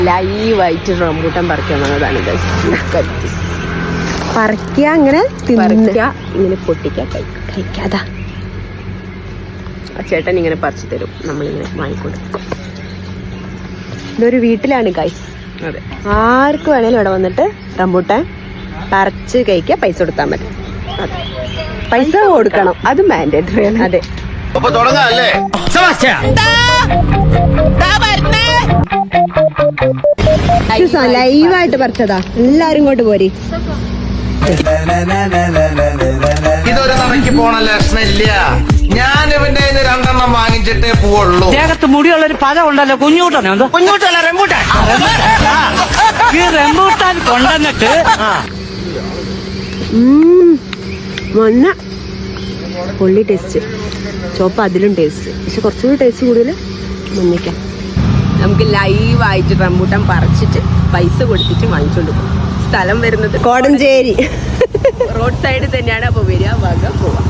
ലൈവായിട്ട് റംബൂട്ടാൻ പറിക്കാൻ വന്നതാണ്. പറിക്കുക, അങ്ങനെ പറിക്കുക, ഇങ്ങനെ പൊട്ടിക്കുക, കഴിക്കാതാ. ആ ചേട്ടൻ ഇങ്ങനെ പറിച്ചു തരും, നമ്മളിങ്ങനെ വാങ്ങിക്കൊടുക്കും. ഇതൊരു വീട്ടിലാണ് ഗൈസ്. അതെ, ആർക്ക് വേണേലും ഇവിടെ വന്നിട്ട് റംബൂട്ടാൻ പറിച്ച് കഴിക്കുക, പൈസ കൊടുത്താൽ മതി. അതെ, പൈസ കൊടുക്കണം, അത് മാൻഡേറ്ററി ആണ്. അതെ. ലൈവായിട്ട് പറിച്ചതാ, എല്ലാരും ഇങ്ങോട്ട് പോരി. ഇതൊരു നടക്കി പോണ ലക്ഷണില്ല. ഞാൻ ഇവന്റെ രണ്ടെണ്ണം വാങ്ങിച്ചിട്ടേ പോവുള്ളൂ. ദേഹത്ത് മുടിയുള്ളൊരു പദം ഉണ്ടല്ലോ, കുഞ്ഞൂട്ടനോ? കുഞ്ഞൂട്ടല്ല, റംബൂട്ടാൻ. ഈ റംബൂട്ടാൻ കൊണ്ടുവന്നിട്ട് മണ്ണ പൊള്ളി ടേസ്റ്റ്, ചോപ്പ് അതിലും ടേസ്റ്റ്, പക്ഷെ കുറച്ചുകൂടി ടേസ്റ്റ് കൂടുതൽ മഞ്ഞയ്ക്കാം. നമുക്ക് ലൈവായിട്ട് റംബൂട്ടാൻ പറിച്ചിട്ട് പൈസ കൊടുത്തിട്ട് വാങ്ങിച്ചോണ്ട് പോകും. സ്ഥലം വരുന്നത് കോടഞ്ചേരി റോഡ് സൈഡ് തന്നെയാണ്. അപ്പൊ വരിക, പോവാം.